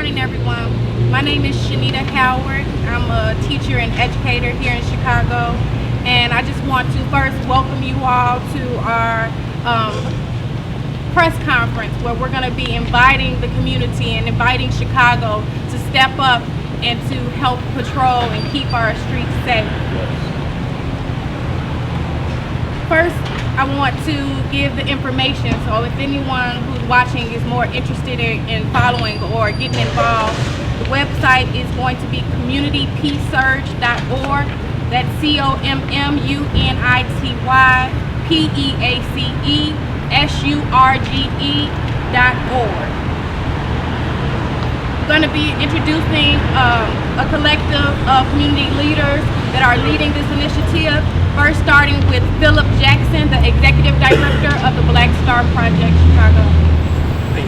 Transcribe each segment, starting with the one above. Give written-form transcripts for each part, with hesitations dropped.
morning, everyone. My name is Shanita Howard. I'm a teacher and educator here in Chicago, and I just want to first welcome you all to our press conference where we're going to be inviting the community and inviting Chicago to step up and to help patrol and keep our streets safe. First, I want to give the information, so if anyone who's watching is more interested in following or getting involved, the website is going to be communitypeacesurge.org. That's communitypeacesurge.org. We're going to be introducing a collective of community leaders that are leading this initiative. First, starting with Philip Jackson, the Executive Director of the Black Star Project, Chicago. Thank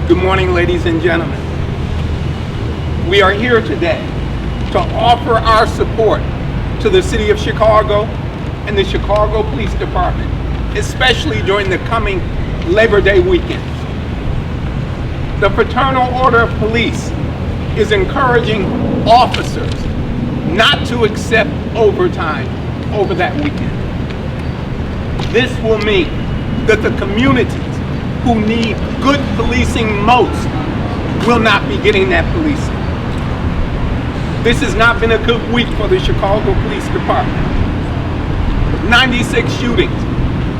you. Good morning, ladies and gentlemen. We are here today to offer our support to the City of Chicago and the Chicago Police Department, especially during the coming Labor Day weekend. The Fraternal Order of Police is encouraging officers not to accept overtime over that weekend. This will mean that the communities who need good policing most will not be getting that policing. This has not been a good week for the Chicago Police Department. 96 shootings,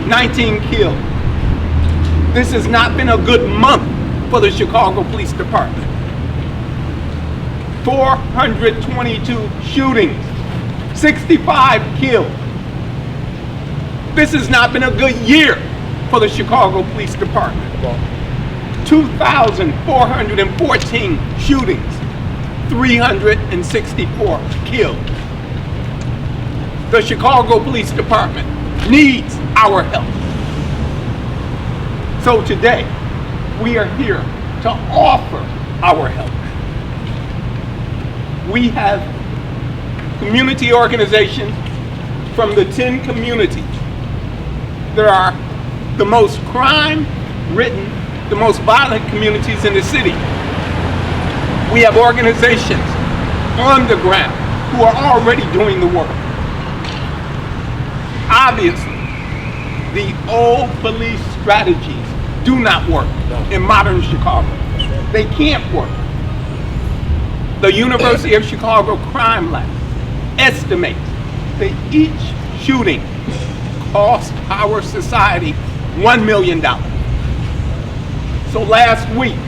19 killed. This has not been a good month for the Chicago Police Department. 422 shootings, 65 killed. This has not been a good year for the Chicago Police Department. 2,414 shootings, 364 killed. The Chicago Police Department needs our help. So today, we are here to offer our help. We have community organizations from the 10 communities that are the most crime-ridden, the most violent communities in the city. We have organizations on the ground who are already doing the work. Obviously, the old police strategies do not work in modern Chicago. They can't work. The University of Chicago Crime Lab estimates that each shooting cost our society $1 million. So last week,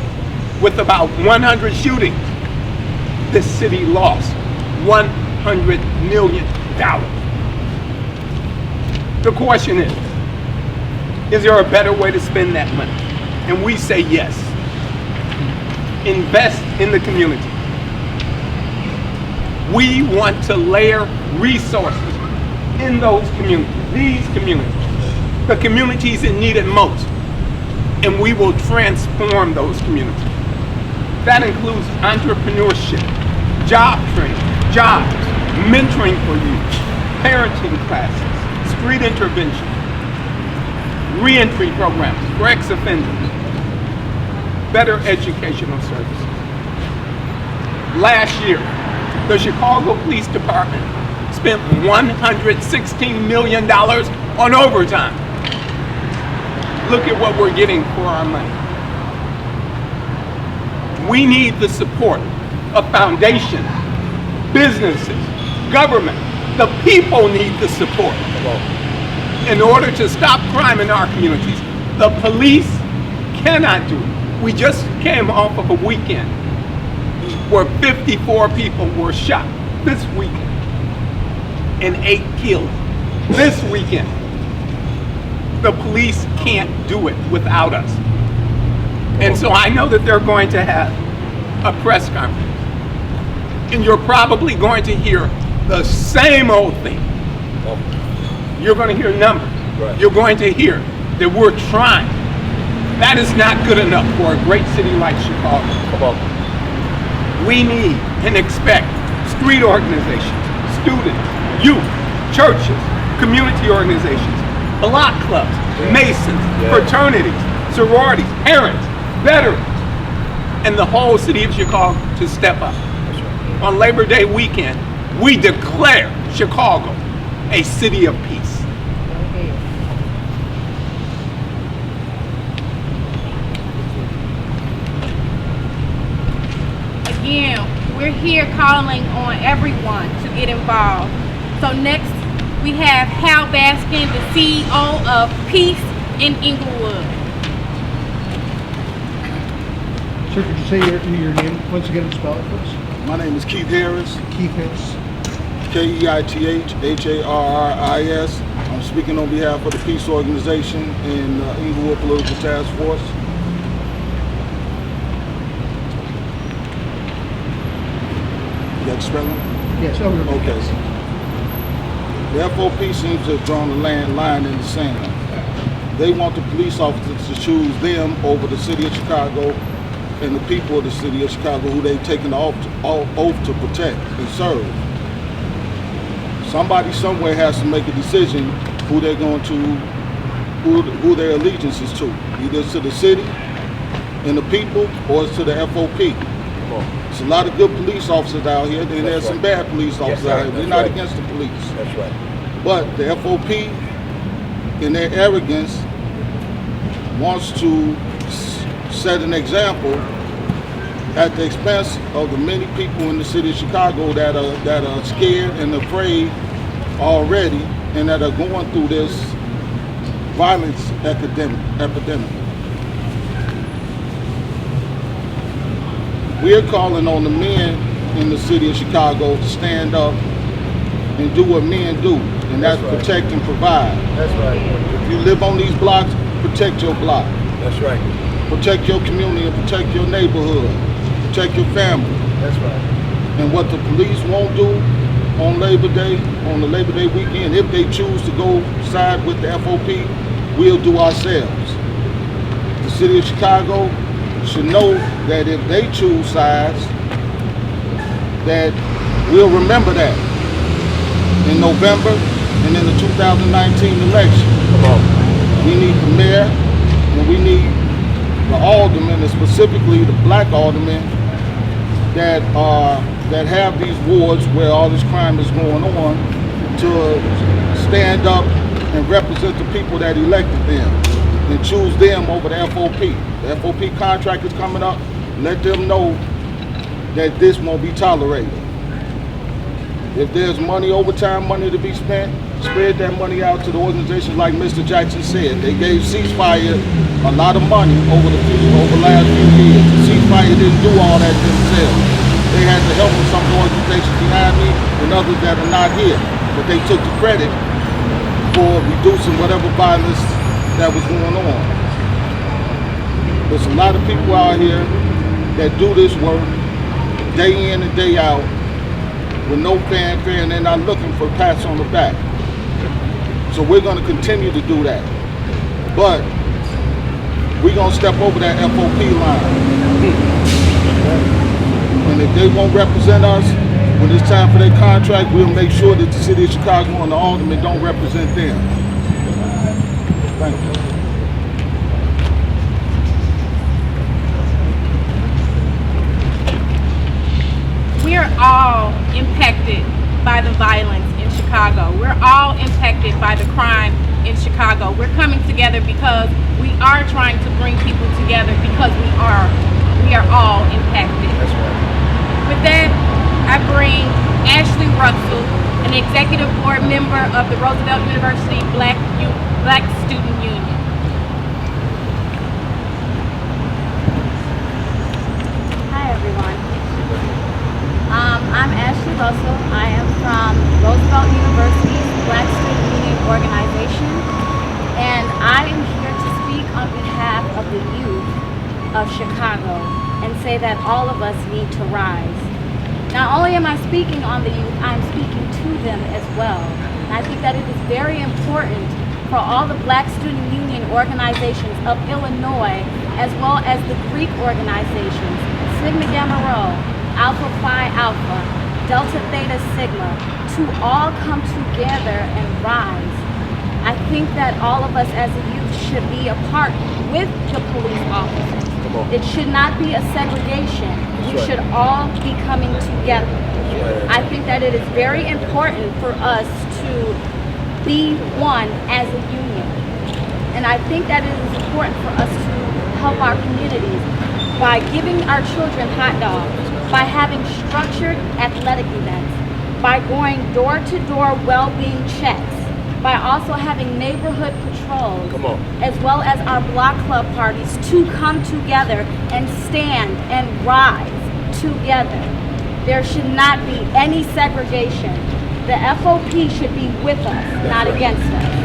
with about 100 shootings, the city lost $100 million. The question is there a better way to spend that money? And we say yes. Invest in the community. We want to layer resources in those communities, these communities, the communities that need it most, and we will transform those communities. That includes entrepreneurship, job training, jobs, mentoring for youth, parenting classes, street intervention, reentry programs for ex-offenders, better educational services. Last year, the Chicago Police Department spent $116 million on overtime. Look at what we're getting for our money. We need the support of foundations, businesses, government. The people need the support. In order to stop crime in our communities, the police cannot do it. We just came off of a weekend where 54 people were shot this weekend and 8 killed this weekend. The police can't do it without us. And so I know that they're going to have a press conference, and you're probably going to hear the same old thing. You're going to hear numbers. Right. You're going to hear that we're trying. That is not good enough for a great city like Chicago. We need and expect street organizations, students, youth, churches, community organizations, block clubs, masons, fraternities, sororities, parents, veterans, and the whole city of Chicago to step up. On Labor Day weekend, we declare Chicago a city of peace. Again, we're here calling on everyone to get involved. So next, we have Hal Baskin, the CEO of Peace in Inglewood. Sir, could you say your name once again and spell it, please? My name is Keith Harris, Keith Harris. Keithharris. I'm speaking on behalf of the Peace Organization and Inglewood Political Task Force. You got the spelling? Yes, over. Okay. The FOP seems to have drawn a line in the sand. They want the police officers to choose them over the city of Chicago and the people of the city of Chicago who they've taken the oath to protect and serve. Somebody somewhere has to make a decision who they're going to, who their allegiance is to. Either it's to the city and the people or it's to the FOP. There's a lot of good police officers out here, and there's some bad police officers out here. We're not against the police. That's right. But the FOP, in their arrogance, wants to set an example at the expense of the many people in the city of Chicago that are scared and afraid already, and that are going through this violence epidemic. We're calling on the men in the city of Chicago to stand up and do what men do, and that's right. protect and provide. That's right. If you live on these blocks, protect your block. That's right. Protect your community and protect your neighborhood. Protect your family. That's right. And what the police won't do on Labor Day, on the Labor Day weekend, if they choose to go side with the FOP, we'll do ourselves. The city of Chicago should know that if they choose sides, that we'll remember that in November and in the 2019 election. Come on. We need the mayor and we need the aldermen, and specifically the black aldermen that have these wards where all this crime is going on, to stand up and represent the people that elected them and choose them over the FOP. The FOP contract is coming up. Let them know that this won't be tolerated. If there's money, overtime money to be spent, spread that money out to the organizations like Mr. Jackson said. They gave Ceasefire a lot of money over the last few years. Ceasefire didn't do all that themselves. They had the help of some organizations behind me and others that are not here. But they took the credit for reducing whatever violence that was going on. There's a lot of people out here that do this work day in and day out with no fanfare, and they're not looking for pats on the back. So we're going to continue to do that. But we're going to step over that FOP line. And if they won't represent us when it's time for their contract, we'll make sure that the city of Chicago and the aldermen don't represent them. Thank you. We are all impacted by the violence in Chicago. We're all impacted by the crime in Chicago. We're coming together because we are trying to bring people together, because we are all impacted. That's right. With that, I bring Ashley Russell, an executive board member of the Roosevelt University Black Student Union. Hi everyone. I'm Ashley Russell. I am from Roosevelt University's Black Student Union organization, and I am here to speak on behalf of the youth of Chicago and say that all of us need to rise. Not only am I speaking on the youth, I'm speaking to them as well. And I think that it is very important for all the Black Student Union organizations of Illinois, as well as the Greek organizations, Sigma Gamma Rho, Alpha Phi Alpha, Delta Theta Sigma, to all come together and rise. I think that all of us as a youth should be apart with the police officers. It should not be a segregation. We should all be coming together. I think that it is very important for us to be one as a union. And I think that it is important for us to help our communities by giving our children hot dogs, by having structured athletic events, by going door-to-door well-being checks, by also having neighborhood patrols, as well as our block club parties to come together and stand and rise together. There should not be any segregation. The FOP should be with us, not against us.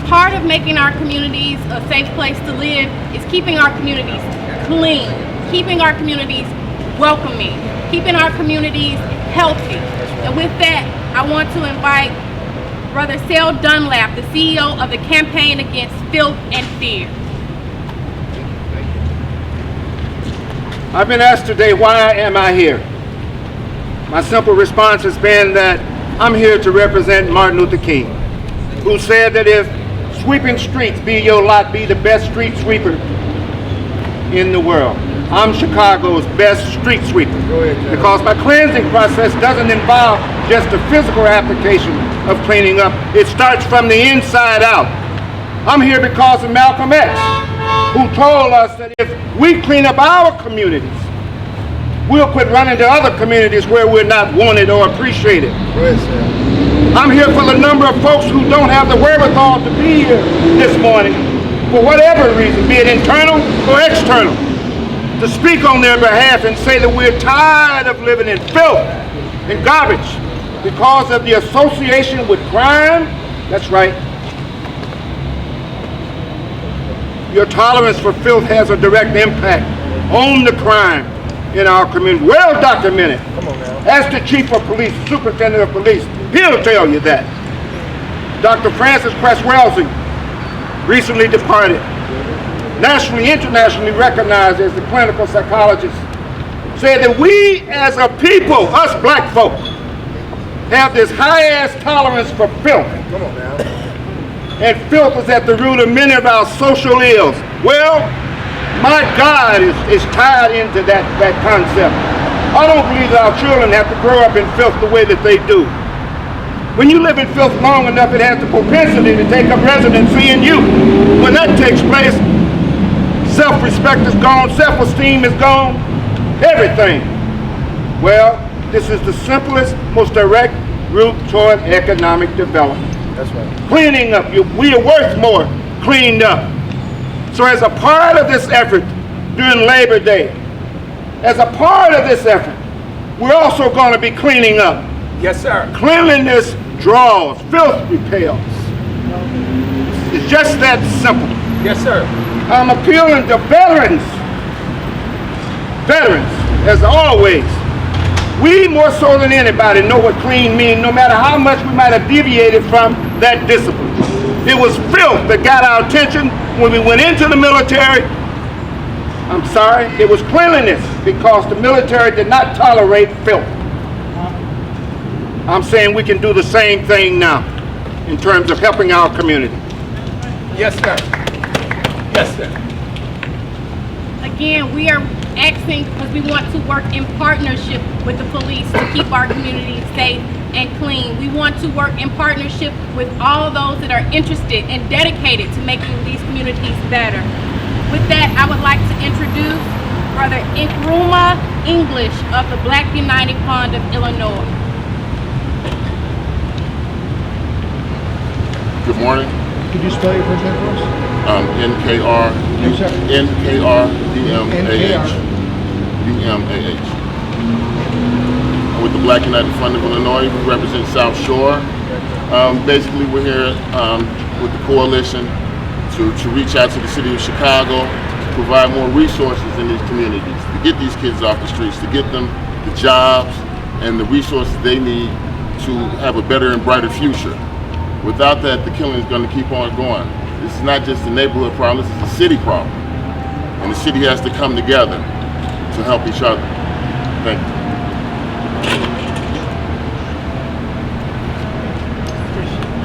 Part of making our communities a safe place to live is keeping our communities clean, keeping our communities welcoming, keeping our communities healthy. And with that, I want to invite Brother Sel Dunlap, the CEO of the Campaign Against Filth and Fear. I've been asked today, why am I here? My simple response has been that I'm here to represent Martin Luther King, who said that if sweeping streets be your lot, be the best street sweeper in the world. I'm Chicago's best street sweeper because my cleansing process doesn't involve just the physical application of cleaning up. It starts from the inside out. I'm here because of Malcolm X, who told us that if we clean up our communities, we'll quit running to other communities where we're not wanted or appreciated. I'm here for the number of folks who don't have the wherewithal to be here this morning, for whatever reason, be it internal or external, to speak on their behalf and say that we're tired of living in filth and garbage because of the association with crime. That's right. Your tolerance for filth has a direct impact on the crime in our community. Well documented. Ask the chief of police, superintendent of police, he'll tell you that. Dr. Francis Cress-Welsing, recently departed, nationally, internationally recognized as the clinical psychologist, said that we as a people, us black folk, have this high-ass tolerance for filth. And filth is at the root of many of our social ills. Well, my God is tied into that concept. I don't believe that our children have to grow up in filth the way that they do. When you live in filth long enough, it has the propensity to take up residency in you. When that takes place, self-respect is gone, self-esteem is gone, everything. Well, this is the simplest, most direct route toward economic development. That's right. Cleaning up. We are worth more cleaned up. So as a part of this effort during Labor Day, as a part of this effort, we're also going to be cleaning up. Yes, sir. Cleanliness draws, filth repels. It's just that simple. Yes, sir. I'm appealing to veterans. Veterans, as always. We, more so than anybody, know what clean means, no matter how much we might have deviated from that discipline. It was filth that got our attention when we went into the military. I'm sorry, it was cleanliness because the military did not tolerate filth. I'm saying we can do the same thing now in terms of helping our community. Yes, sir. Yes, sir. Again, we are asking because we want to work in partnership with the police to keep our communities safe and clean. We want to work in partnership with all those that are interested and dedicated to making these communities better. With that, I would like to introduce Brother Nkrumah English of the Black United Fund of Illinois. Good morning. Could you spell your first name for us? N-K-R-D-M-A-H. With the Black United Fund of Illinois, we represent South Shore. Basically, we're here with the coalition to reach out to the city of Chicago, to provide more resources in these communities, to get these kids off the streets, to get them the jobs and the resources they need to have a better and brighter future. Without that, the killing is going to keep on going. This is not just a neighborhood problem, this is a city problem. And the city has to come together to help each other. Thank you.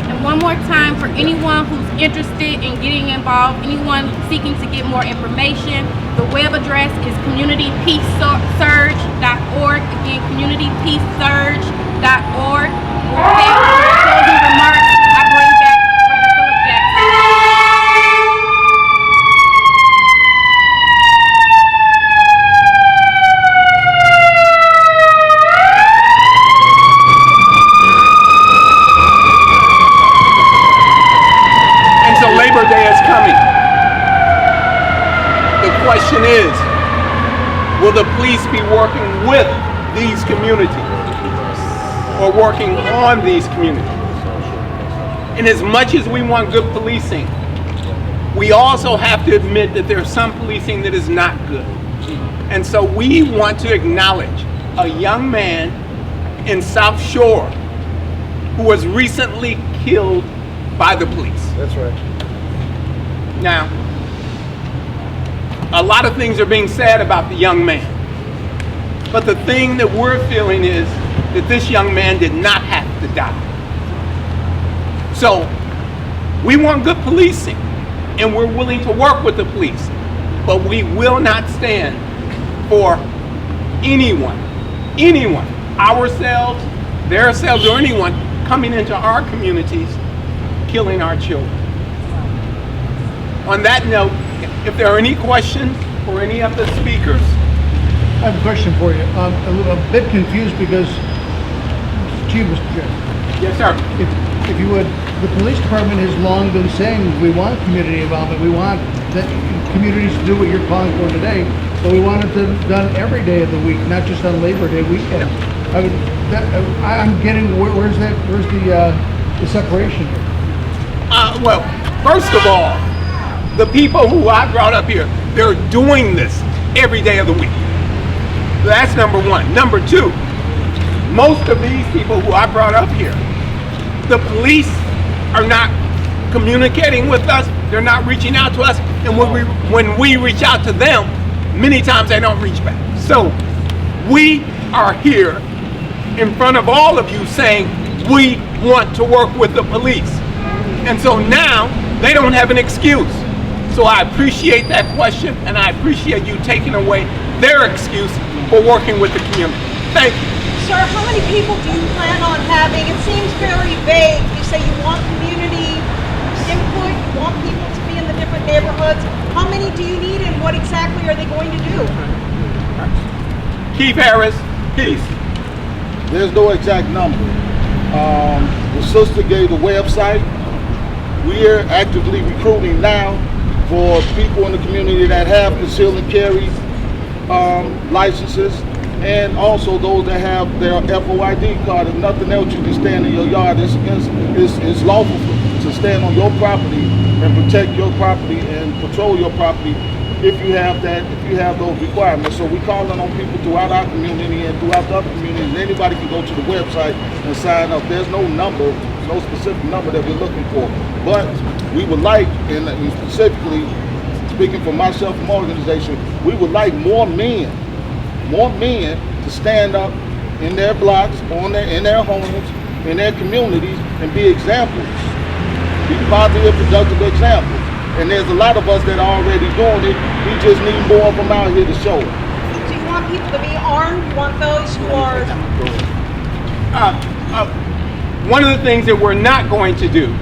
And one more time, for anyone who's interested in getting involved, anyone seeking to get more information, the web address is communitypeacesurge.org. Again, communitypeacesurge.org. With that, closing remarks, I bring back Brother Philip Jackson. And so Labor Day is coming. The question is, will the police be working with these communities or working on these communities? And as much as we want good policing, we also have to admit that there's some policing that is not good. And so we want to acknowledge a young man in South Shore who was recently killed by the police. That's right. Now, a lot of things are being said about the young man. But the thing that we're feeling is that this young man did not have to die. So, we want good policing, and we're willing to work with the police, but we will not stand for anyone, ourselves, themselves, or anyone coming into our communities, killing our children. On that note, if there are any questions for any of the speakers. I have a question for you. I'm a bit confused because, Chief, Mr. Chair, Yes, sir. if you would, the police department has long been saying we want community involvement. We want the communities to do what you're calling for today, but we want it done every day of the week, not just on Labor Day weekend. I'm getting where's the separation here? Well, first of all, the people who I brought up here, they're doing this every day of the week. That's number one. Number two, most of these people who I brought up here, the police are not communicating with us. They're not reaching out to us. And when we reach out to them, many times they don't reach back. So we are here in front of all of you saying we want to work with the police. And so now they don't have an excuse. So I appreciate that question, and I appreciate you taking away their excuse for working with the community. Thank you. Sir, how many people do you plan on having? It seems very vague. You say you want community input, you want people to be in the different neighborhoods. How many do you need, and what exactly are they going to do? Keith Harris, peace. There's no exact number. The sister gave the website. We're actively recruiting now for people in the community that have concealed and carry licenses, and also those that have their FOID card. If nothing else, you can stand in your yard. It's lawful to stand on your property and protect your property and patrol your property if you have those requirements. So we're calling on people throughout our community and throughout the other communities. Anybody can go to the website and sign up. There's no number, no specific number that we're looking for. But we would like, and specifically speaking for myself and my organization, we would like more men to stand up in their blocks, in their homes, in their communities, and be examples. Be positive, productive examples. And there's a lot of us that are already doing it. We just need more of them out here to show it. Do you want people to be armed? You want those who are... One of the things that we're not going to do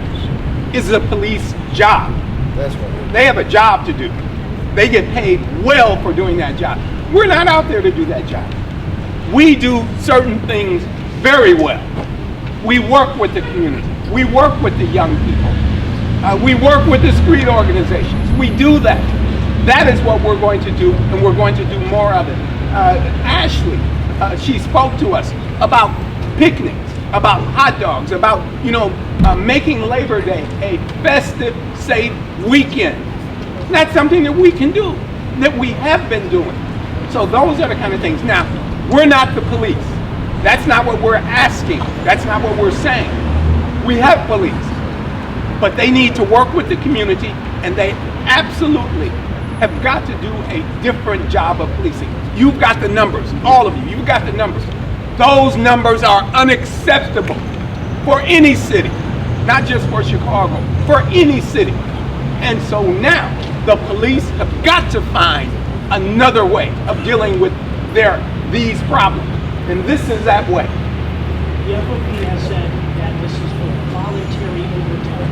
is the police job. That's right. They have a job to do. They get paid well for doing that job. We're not out there to do that job. We do certain things very well. We work with the community. We work with the young people. We work with the street organizations. We do that. That is what we're going to do, and we're going to do more of it. Ashley, she spoke to us about picnics, about hot dogs, about making Labor Day a festive, safe weekend. That's something that we can do, that we have been doing. So those are the kind of things. Now, we're not the police. That's not what we're asking. That's not what we're saying. We have police, but they need to work with the community, and they absolutely have got to do a different job of policing. You've got the numbers, all of you, you've got the numbers. Those numbers are unacceptable for any city, not just for Chicago, for any city. And so now the police have got to find another way of dealing with these problems. And this is that way. The FOP has said that this is for voluntary overtime.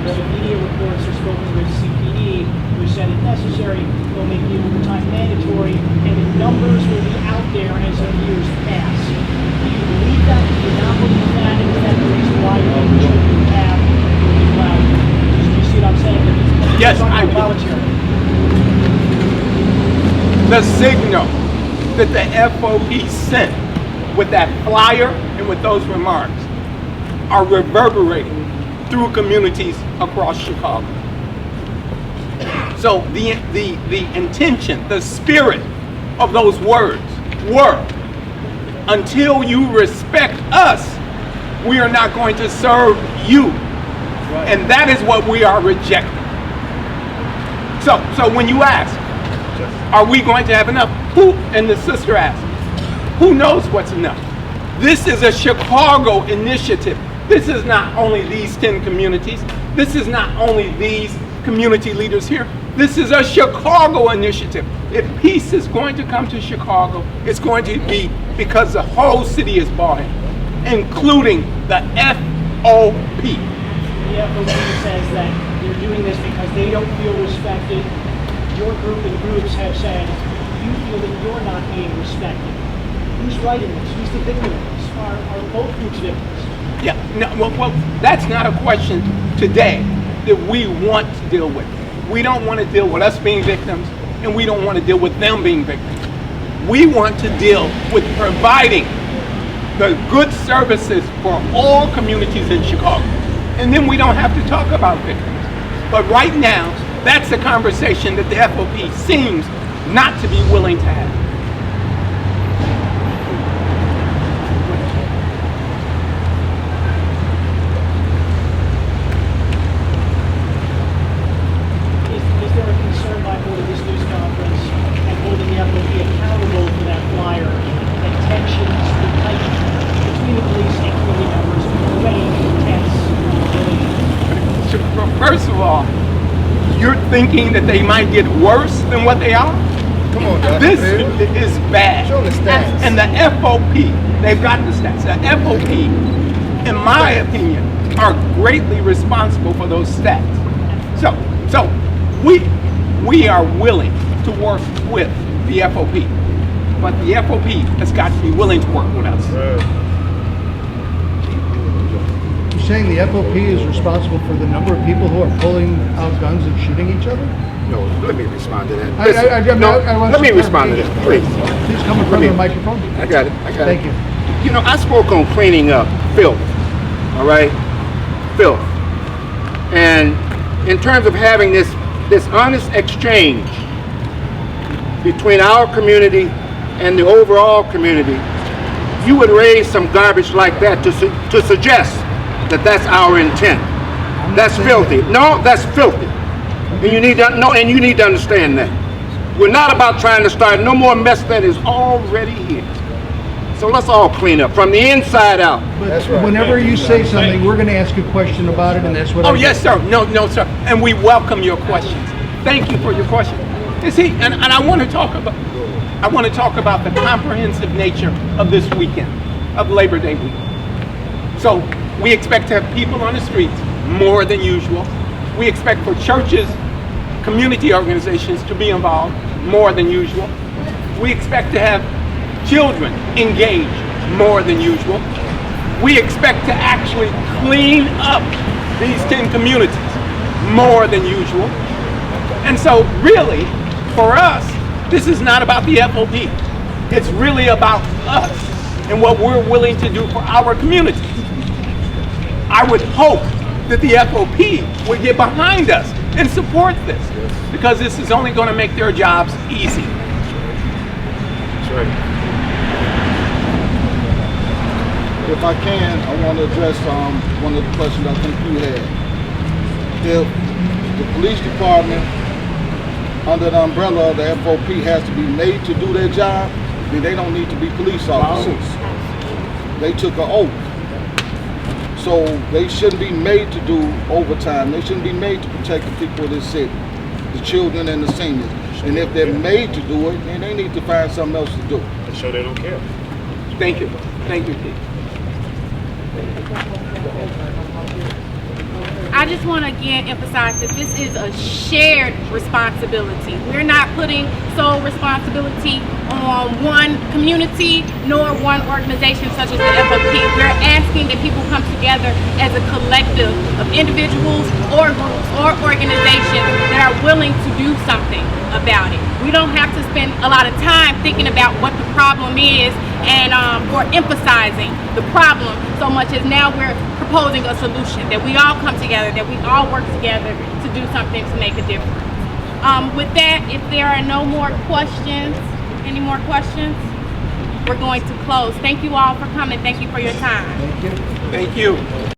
The media reports have spoken with CPD, who said if necessary, they'll make the overtime mandatory, and the numbers will be out there as the years pass. Do you believe that? Do you not believe that? Is that the reason why you shouldn't have people out? Do you see what I'm saying? Yes, I do. Voluntary. The signal that the FOP sent with that flyer and with those remarks are reverberating through communities across Chicago. So the intention, the spirit of those words were, until you respect us, we are not going to serve you. And that is what we are rejecting. So when you ask, are we going to have enough? And the sister asked, who knows what's enough? This is a Chicago initiative. This is not only these 10 communities. This is not only these community leaders here. This is a Chicago initiative. If peace is going to come to Chicago, it's going to be because the whole city is bought in, including the FOP. The FOP says that they're doing this because they don't feel respected. Your group and groups have said you feel that you're not being respected. Who's right in this? Who's the victim of this? Are both groups victims? Yeah, no, well, that's not a question today that we want to deal with. We don't want to deal with us being victims, and we don't want to deal with them being victims. We want to deal with providing the good services for all communities in Chicago. And then we don't have to talk about victims. But right now, that's the conversation that the FOP seems not to be willing to have. Is there a concern by holding this news conference and holding the FOP accountable for that flyer that tensions will tighten between the police and community members already intense? First of all, you're thinking that they might get worse than what they are? Come on, Doc. This is bad. Show the stats. And the FOP, they've got the stats. The FOP, in my opinion, are greatly responsible for those stats. So we are willing to work with the FOP, but the FOP has got to be willing to work with us. You're saying the FOP is responsible for the number of people who are pulling out guns and shooting each other? No, let me respond to that. Let me respond to that, please. Please come in front of the microphone. I got it. Thank you. You know, I spoke on cleaning up filth, all right? Filth. And in terms of having this honest exchange between our community and the overall community, you would raise some garbage like that to suggest that that's our intent. That's filthy. No, that's filthy. And you need to know, and you need to understand that. We're not about trying to start no more mess that is already here. So let's all clean up from the inside out. But that's right. Whenever you say something, we're going to ask a question about it, and that's what. Oh, yes, sir. No, sir. And we welcome your questions. Thank you for your question. You see, and I want to talk about the comprehensive nature of this weekend, of Labor Day week. So we expect to have people on the streets more than usual. We expect for churches, community organizations to be involved more than usual. We expect to have children engaged more than usual. We expect to actually clean up these 10 communities more than usual. And so really, for us, this is not about the FOP. It's really about us and what we're willing to do for our communities. I would hope that the FOP would get behind us and support this, because this is only going to make their jobs easy. That's right. If I can, I want to address one of the questions I think you had. If the police department, under the umbrella of the FOP, has to be made to do their job, then they don't need to be police officers. they took an oath. So they shouldn't be made to do overtime. They shouldn't be made to protect the people of this city, the children and the seniors. And if they're made to do it, then they need to find something else to do. To show they don't care. Thank you. Thank you, Pete. I just want to again emphasize that this is a shared responsibility. We're not putting sole responsibility on one community nor one organization such as the FOP. We're asking that people come together as a collective of individuals or groups or organizations that are willing to do something about it. We don't have to spend a lot of time thinking about what the problem is and or emphasizing the problem so much as now we're proposing a solution, that we all come together, that we all work together to do something to make a difference. With that, if there are no more questions, any more questions, we're going to close. Thank you all for coming. Thank you for your time. Thank you. Thank you.